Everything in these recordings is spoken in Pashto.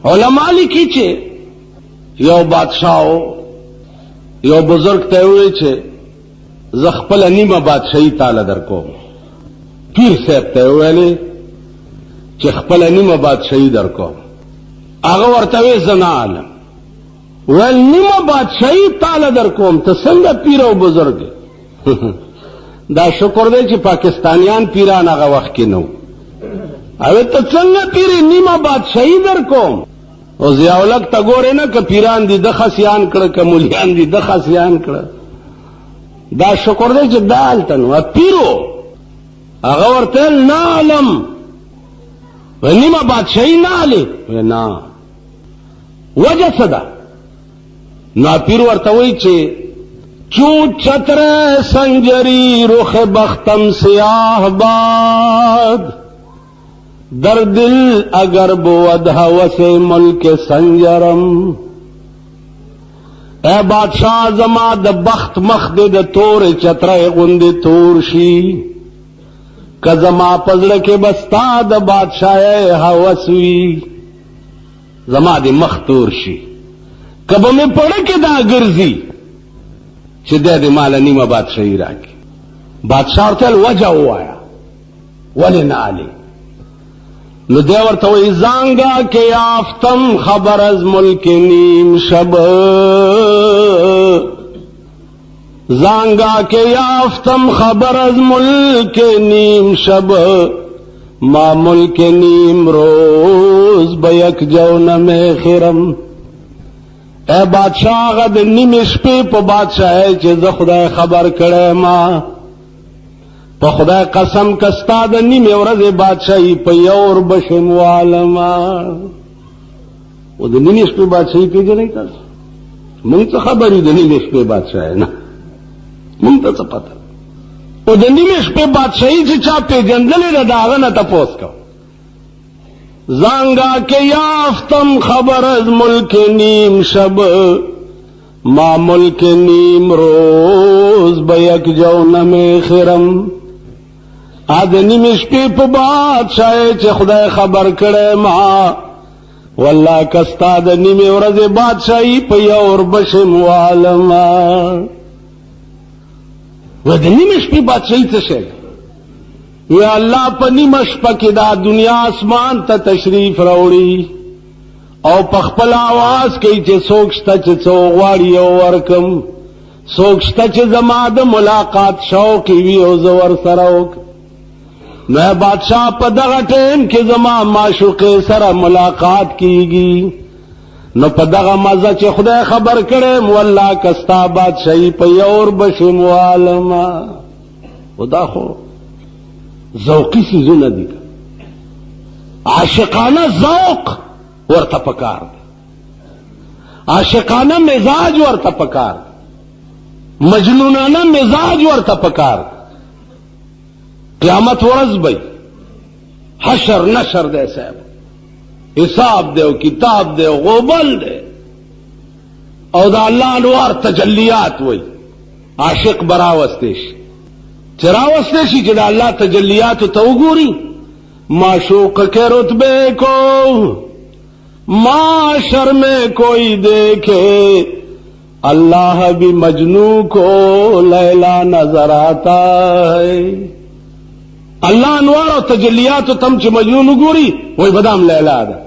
علماء لیکي چې یو بادشاہ یو بزرگ ته وایي چې زه خپل نیمه بادشاہي تعالی درکوم. پیر صاحب ته ویلې چې خپل نیمه بادشاہي درکوم. هغه ورته وی زه نه عالم ول نیمه بادشاہي تعالی درکوم. ته څنګه پیر او بزرگ دا شکر دی چې پاکستانیان پیران هغه وخت کې نو او ته څنګه پیر نیمه بادشاہي درکوم. او ضیاءالحق ته ګورې نه که پیران دي د خسیان کړه که مولیان دي د خسیان کړه. دا شکر دی چې دا هلته نو پیرو هغه ورته نه علم نیمه بادشاہي نه علي نه وجه څه ده. نو پیر ورته وایي چې چو چتر سنجری رخ بختم سیاہ باد در دل اگر بود ہوس ملک سنجرم. اے بادشاہ زما د بخت مخ د تور چتر غند تور شي که زما پزړه کې بستا د بادشاہ ہوس وی زما د مخ تور شي کبه مې پړه کې دا ګرځي چې د مال نیمه بادشاہي راکې. بادشاہ ته وجه وایا ولې نه علي. نو دی ورته وایي زانګه کې یافتم خبر از ملک نیم شب زانګه کې یافتم خبر از ملک نیم شب ما ملک نیم روز بیک جونم خرم. اے بادشاہ غد نیم شپې په بادشاہي چې زه خدای خبر کړی ما په خدای قسم کستا د نیمې ورځې بادشاہي په یور بشم والما. او د نیمې شپې بادشاہي پیژنئ تاسو مونږ څه خبر یو د نیمې شپې بادشاہي نه مونږ ته څه پته. او د نیمې شپې بادشاہي چې چا پیژندلې ده د هغه نه تپوس کوه. زانگا کے یافتم خبر از ملک نیم شب ما ملک نیم روز بیک جونم خرم. آد نیم شپی پا بادشاہ چه خدای خبر کرے ما واللہ کستا دا نیم ورز بادشاہی پا یور بشم والما. و دا نیم شپی بادشاہی تشے یا اللہ پا نیمش پا کی دا دنیا اسمان تا تشریف روڑی او پا خپل آواز کئی چه سوکشتا چه چوغواری او ورکم سوکشتا چه زماد ملاقات شوقی وی او زور سروک. میں بادشاہ پا دغا ٹیم کی زما معشوق سر ملاقات کیگی نو پا دغا مزا چه خدای خبر کرم واللہ کستا بادشاہی پا یور بشم والما. خدا خو ذوقی سیزونه دي عاشقانه ذوق ورته پکار دی عاشقانه مزاج ورته پکار دی مجنونانه مزاج ورته پکار دی. قیامت ورځ به حشر نشر دی صاحب حساب دی او کتاب دی او غوبل دی او دا الله انوار تجلیات وای عاشق براوسته شي چراوستے شی چې د الله تجلیات ته وګوري معشوق کے رتبے کو معاشر میں کوئی دیکھے اللہ بھی مجنو کو لیلا نظر آتا ہے. اللہ انوار و تجلیات تم چې مجنون وګوري وای بدام لیلا ده.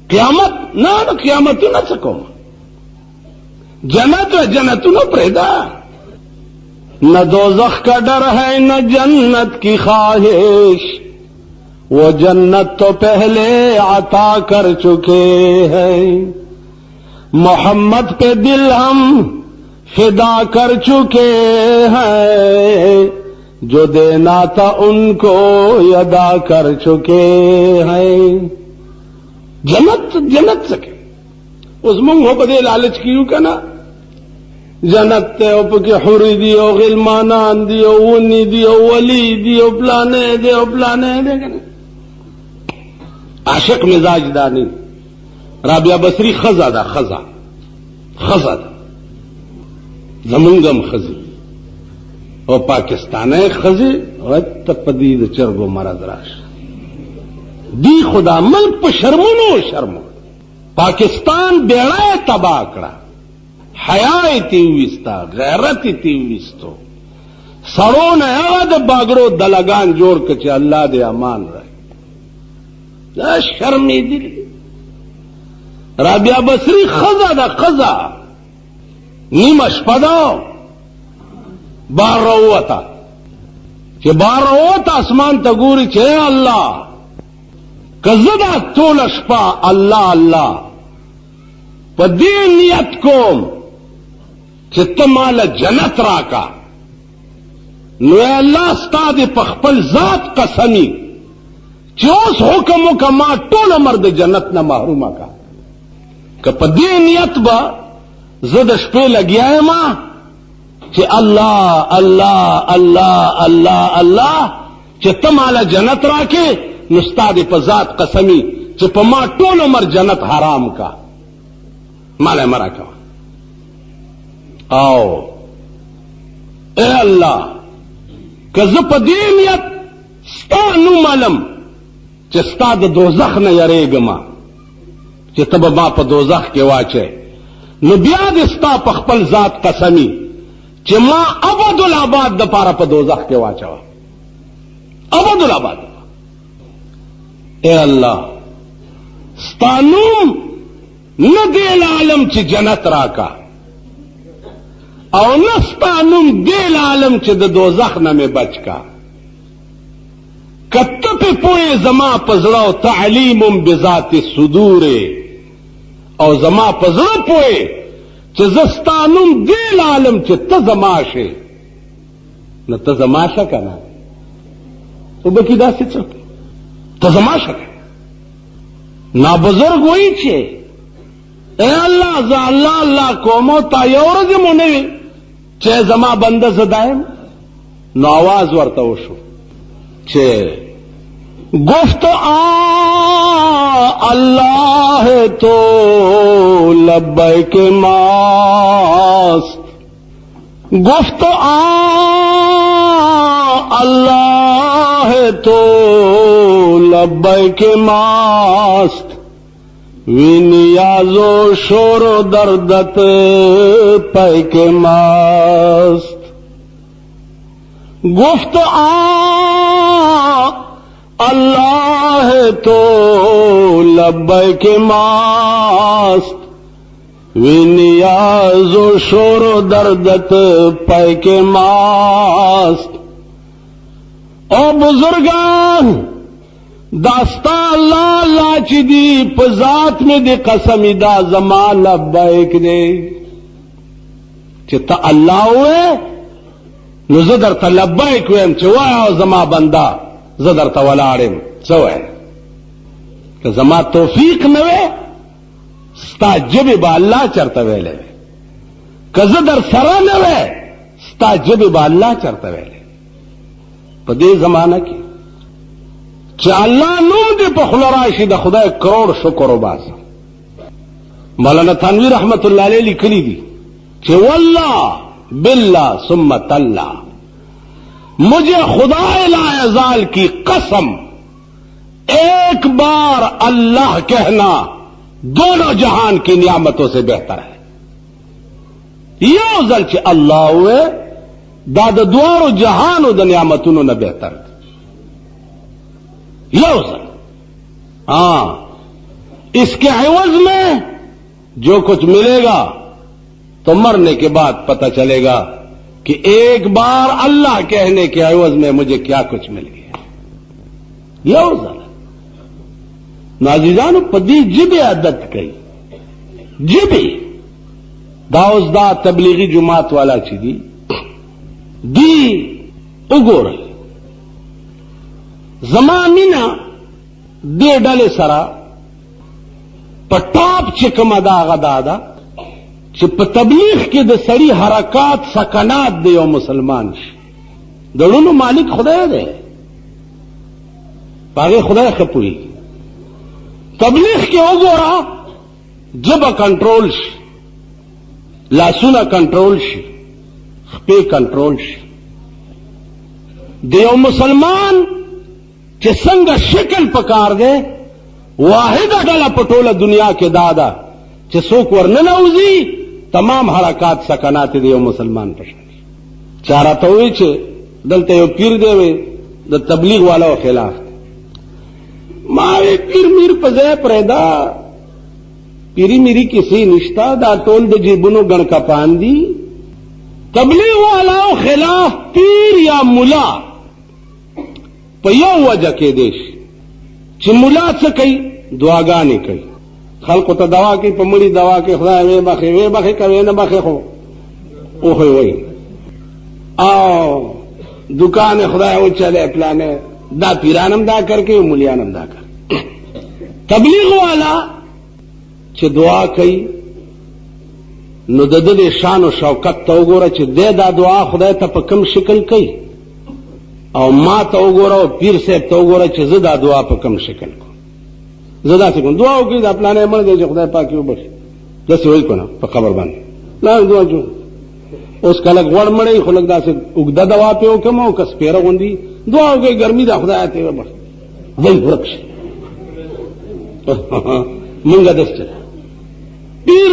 قیامت نه قیامتونه څه کوم جنت و جنتونو پرېدا نہ دوزخ کا ڈر ہے نہ جنت کی خواہش وہ جنت تو پہلے عطا کر چکے ہیں محمد پہ دل ہم فدا کر چکے ہیں جو دینا تھا ان کو ادا کر چکے ہیں. جنت جنت سکے اس منگ ہو بدے لالچ کیوں کا نا جنت تے او پکی حوری دی او غلمانان دی او ونی دی او ولی دی او پلانے دی او پلانے دی کنے عاشق مزاج دانی. رابعہ بصری خزا دا خزا دا زمنگم خزی او پاکستان خزی وقت پدید چرگو مرض راش دی خدا ملک په شرمونو شرمو پاکستان بیړای تباہ کړه حیا تی وستا غیرت تی وستو سړو نه هغه د باګړو دلګان جوړ کړي الله دې امان راکړي دا شرمې دي رابعه بصری خزا دا خزا نیمه شپه ده بار راووته چې بار راووته اسمان ته ګوري چې الله که زه دا ټوله شپه الله الله په دې نیت کوم چې ته ماله جنت راکا نو الله ستا دې په خپل ذات قسمی چې اوس حکم وکړه ما ټول عمر د جنت نه محرومه کا که په دې نیت به زه د شپې لګیا یم چې الله الله الله الله الله چې ته ماله جنت راکې نو ستا دې په ذات قسمی چې په ما ټول عمر جنت حرام کا ماله مرا کا او اے الله که زه په دې نیت ستا نوم علم چې ستا د دوزخ نه یریږم چې ته به ما په دوزخ کې واچې نو بیا دې ستا په خپل ذات قسمی چې ما ابدالآباد دپاره په دوزخ کې واچوه ابدالآباد اے الله ستا نوم نه دې عالم چې جنت راکا او نستا نوم دې عالم چې د دوزخ نه مې بچ کا کته په پوهې زما په زړه تعلیم بذات الصدور او زما په زړه پوهې چې زه ستا نوم دې عالم چې ته زما شې نو ته زما شه که نه وبکې داسې څه ته زما شه که نابزرګ وایي چې اے الله زه الله الله کوم او تا یو ورځ مو نه وي چې زما بنده زه دایم نو آواز ورته وشو چې گفت اللہ تو لبیک ماست گفت اللہ تو لبیک ماست وی نیاز و شور و دردت پیک ماست گفت اللہ تو لبیک ماست وی نیاز و شور و دردت پیک ماست او بزرگان داستا اللہ اللہ چی دی پزات میں دی قسمی دا زمان لبیک دے چی تا اللہ ہوئے نو زدر تا لبیک ویم چی وایا زما بندہ زدر تا ولاړم څه وای که زما توفیق نه وي ستا جبې به الله چرته ویلی که زه در سره نه وی ستا جبې به الله چرته ویلی په دې زمانه کې چې الله نوم دې په خوله راشي د خدای کروڑ شکر وباسه مولانا تنویر رحمت الله علیه لیکلي دي چې والله بالله ثم تالله مجھے خدا لا یزال کی قسم ایک بار اللہ کہنا دونوں جہان کی نعمتوں سے بہتر ہے یو ځل چې الله ہوئے دا د دوارو جہانو د نعمتونو نه بہتر یو ځل اس کے عوض میں جو کچھ ملے گا تو مرنے کے بعد پتہ چلے گا کہ ایک بار اللہ کہنے کے عوض میں مجھے کیا کچھ مل گیا یو ځل نازیزانو په دې جبې عادت کوي جبې دا اوس دا تبلیغی جماعت والا چې دی وګورئ زما مینه دې ډلې سره په ټاپ چې کومه دا هغه دا ده چې په تبلیغ کې د سړي حرکات سکنات دی یو مسلمان شي د ړونو مالک خدای دی په هغې خدای ښه پوهېږي تبلیغ کې وګوره ژبه کنټرول شي لاسونه کنټرول شي خپې کنټرول شي د یو مسلمان چې څنګه شکل پکار دی واحده ډله په ټوله دنیا کې دادا چې څوک ورننوځي تمام حرکات سکنات دی یو مسلمان په شان چاره ته وی چې دلته یو پیر دی وي د تبلیغ والو خلاف ما پیر میر په ځای پرېدا پیری میری کسی نشتا دا ټول د جیبونو ګڼ کپان دي تبلیغ والو خلاف پیر یا مولا په یو وجه کې دیش چې مولا څه کوي دعاګانې کوي خلقو ته دوا کوي په مړي دوا کوي خدای وې بخې کوي نه بخې خو اوه وي او دکان خدای او چلے پلانه دا پیرانم دا کر کے مولیانم دا کر تبلیغ والا چې دعا کوي نو د دې شان او شوکت ته وګوره چې دا دعا خدای ته په کوم شکل کوي او ما ته وګوره او پیر صاحب ته وګوره چې زه دا دعا په کوم شکل کوم زه دا څنګه دعا وکړم د پلانې مړ دی چې خدای پاک یو بخي داسې وایي کنه په خبر باندې لا دعا جو اوس کله غوړ مړی خو لږ داسې اوږده دوا په وکم او کس پیره غوندي دعا وکړي ګرمي دا خدای ته وبخي وای ورکش مونږه دسته پیر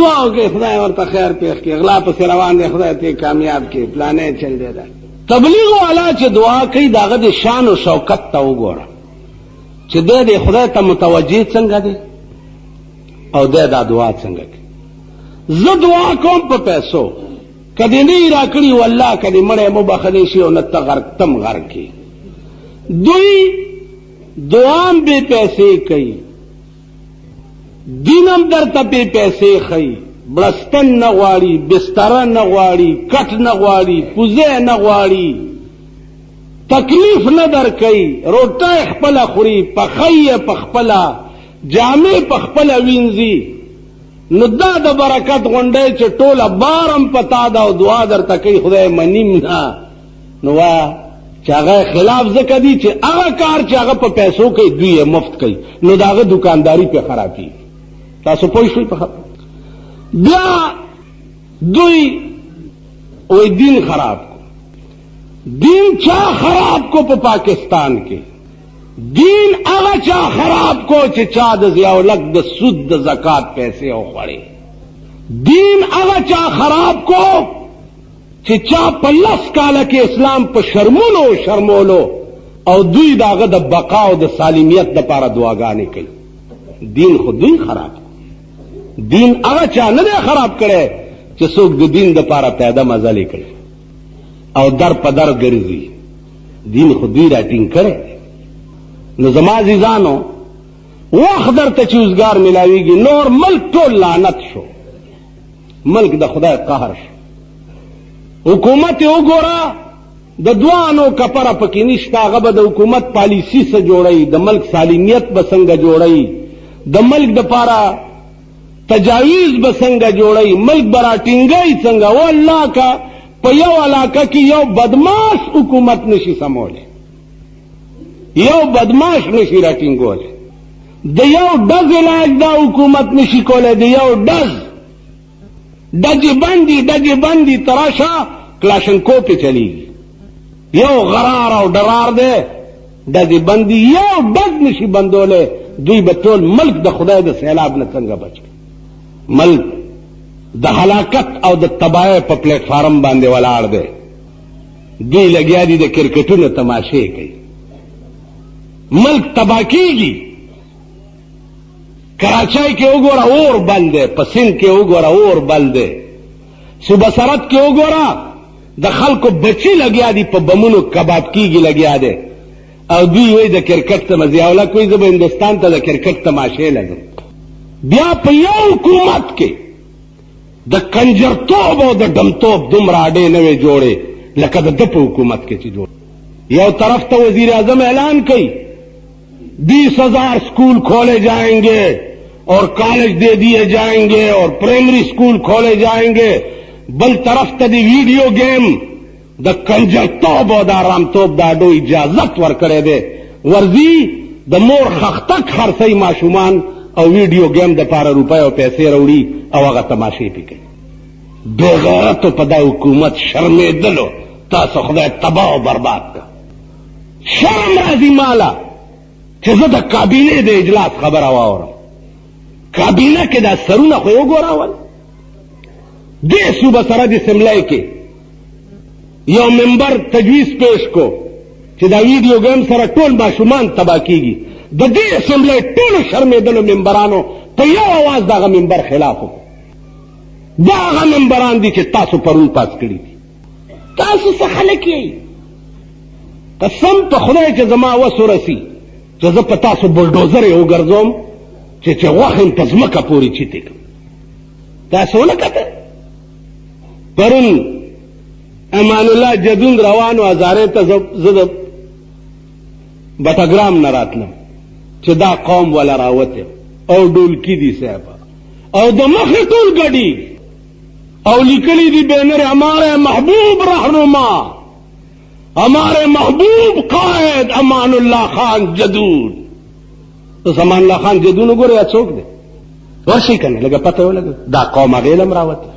دعا وکړي خدای ورته خیر پیښ کړي اغلا په روان دی خدای ته کامیاب کړي پلانې چل دی دا تبلیغ والا چې دعا کوي داغه د شان او شوکت ته وګوره چې د خدای ته متوجه څنګه دی او دا دعا څنګه کوي زه دعا کوم په پیسو کدی نه راکړي والله کدی مړې مو بخنی شي او نت غرقتم غر کی دوی دعام به پیسې کوي دینم درته په پیسې خي بلستن نه غواړي بستر نه غواړي کټ نه غواړي پوزه نه غواړي تکلیف نه در کوي روټه خپل خوري پخې پخپلا جامې پخپل وینځي نو دا د برکت غونډه چې ټوله بارم پتا دا او دعا درته کوي خدای منیم نه نو وا چې هغه خلاف ځکه دي چې هغه کار چې هغه په پیسو کوي دوی مفت کوي نو داغه دکانداری په خرابي تاسو پوه شئ په بیا دوی وې دین خراب کو دین چا خراب کو په پاکستان کې دین هغه چا خراب کو چې چا د ضیاءالحق د سود د زکات پیسې او خړې دین هغه چا خراب کو چې چا په لس کاله کې اسلام په شرمولو او دوی داغه د بقا او د سالمیت لپاره دعاګانې کوي دین خو دوی خراب دین هغه چا نه خراب کړي چې څوک د دین لپاره پیدا مزل کوي او در په در ګرځي دین خو دوی راټینګ کړي نو زما عزیزانو وخت درته چې اوسګار ملاویږي نور ملک ټول لعنت شو ملک د خدای قهر شو حکومت وګوره د دوانو کپره پکې نشته هغه به د حکومت پالیسی سره جوړي د ملک سالمیت به څنګه جوړي د ملک د پاره تجاویز به څنګه جوړي ملک برا ټینګي څنګه والله کا په یو علاقه کې یو بدمعاش حکومت نشي سموله یو بدمعاش نشي راټینګوله د یو ډز علاج دا حکومت نشي کوله د یو ډج بندي تراشا کلاشنکو په چلیږي یو غرار او ډرار ده ډج بندي یو ډز نشي بندوله دوی به ټول ملک د خدای د سیلاب نه څنګه بچ ملک د هلاکت او د تباہی په پلیټ فارم باندې ولاړ دی دوی لګیا دي د کرکټونو تماشې کوي ملک تباہ کیږي کراچۍ کې وګوره اور بل دی په سند کې وګوره اور بل دی صوبه سرحد کې وګوره د خلکو بچي لګیا دي په بمونو کباب کیږي لګیا دی او دوی وایي د کرکټ ضیاءالله کوي زه به هندوستان ته د کرکټ تماشې لګم بیا په یو حکومت کې د کنجرتوب او د ډمتوب دومره اډې نه وي جوړې لکه د ده په حکومت کې چې جوړ یو طرف ته وزیر اعظم اعلان کوي 20,000 स्कूल खोले जाएंगे और कॉलेज दे दिए जाएंगे और प्राइमरी स्कूल खोले जाएंगे बल तरफ तदी वीडियो गेम द कंजरतोब और द रामतोब दाडो इजाजत वर करे दे वर्जी द मोर खख्तक खरसई माशुमान और वीडियो गेम द पारा रुपए और पैसे रौड़ी और अगर तमाशे पी गई बेगैरत तो पदा हुकूमत शर्मे दलो तासो खुदा तबाह और बर्बाद का شرم راځي مالا چې زه د کابینې د اجلاس خبره واورم. کابینه کې دا سرونه خو یو ګوراول دې صوبه سره د سملای کې یو منبر تجویز پیش کو چې دا ویډیو گیم سره ټول ماشومان تبا کیږي. د دې اسمبلی ټولو شرمېدلو ممبرانو په یو اواز دغه منبر خلاف وکړو. دا هغه ممبران دي چې تاسو پرون پاس کړي دي. تاسو څه خلک یئ؟ قسم په خدای چې زما وس ورسي چې زه په تاسو بلډوزر یې وګرځوم چې غوښې م په ځمکه پورې چیتې کړم. تاسو ونه کتل پرون امان الله جدون روانو هزارې ته زه د بټګرام نه راتلم چې دا قوم ولا راوته او ډولکی دي صاحب او د مخې ټول ګډي او لیکلي دي بینر ہمارے محبوب رہنما ہمارے محبوب قائد امان الله خان جدون. اوس امان الله خان جدون وګوره څوک دی ورشي کنه لکه پته ولګي دا قوم هغه علم راوته.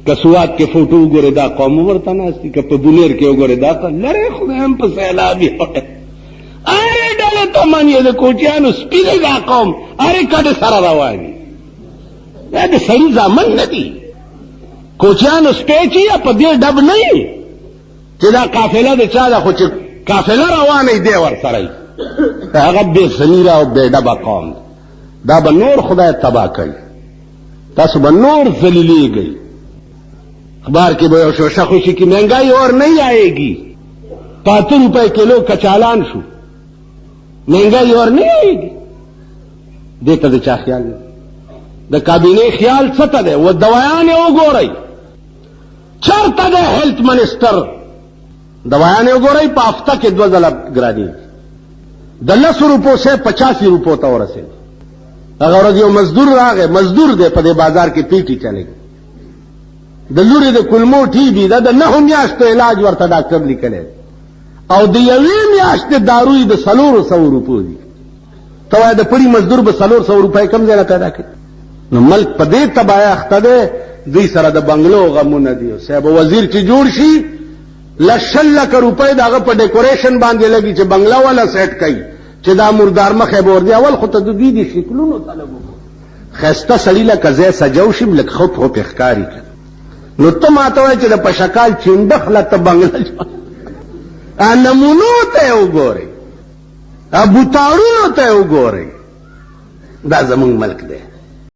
کسوات کې فوټو وګوره دا قوم ورته ناشتي که په بونیر کې وګوره دا لره خدای هم په سیلابي اره ډله تمانیه د کوچیانو سپیده دا قوم اره کډه سره رواني. دا د سړي ځامن نه دي. کوچیانو سپیچي یا په دې ډب نه وي چې دا قافله د چا ده خو چې قافله روانه دی ور سره هغه بې ضمیره او بې ډبه قوم. دا به نور خدای تباه کوي. تاسو به نور ذلیلیږئ. اخبار کې به یو شوشه خوشي کی महंगाई और नहीं आएगी. 5 रुपए किलो का चालान شو महंगाई और नहीं आएगी. دې ته د چا خیال نه د کابینې خیال څه ته دی و دوایانې وګورئ چرته د هیلث منسټر دوایانې وګورئ په هفته کې 2 ځله ګراني د 10 روپو سے 85 روپو ته ورسېد. هغه ورځ یو مزدور راغی مزدور دی په دې بازار کې پیټي چلېږي د لوري د کلمو ټي بي دا د 9 میاشتو علاج ورته ډاکټر لیکلی او د 1 میاشتې داروی د 400 روپو دي. ته وایې د پړي مزدور به 400 روپۍ کم ځای نه پیدا کړي. نو ملک په دې تباهۍ اخته دی. دوی سره د بنګلو غمونه دي. صاحب وزیر چې جوړ شي 100 لک روپۍ د هغه په ډیکوریشن باندې لګي چې بنګله والا سیټ کوي چې دا مردار مخې به ورځي. اول خو ته د دوی د شکلونو طلب وکړو ښایسته سړي لکه ځای سجو شي لکه خوپ خوپ ښکاري کړي. نو ته ماته وایې چې د پشکال چینډخله ته بنګله نمونو ته وګورئ بوتاړونو ته وګورئ. دا زمونږ ملک دی.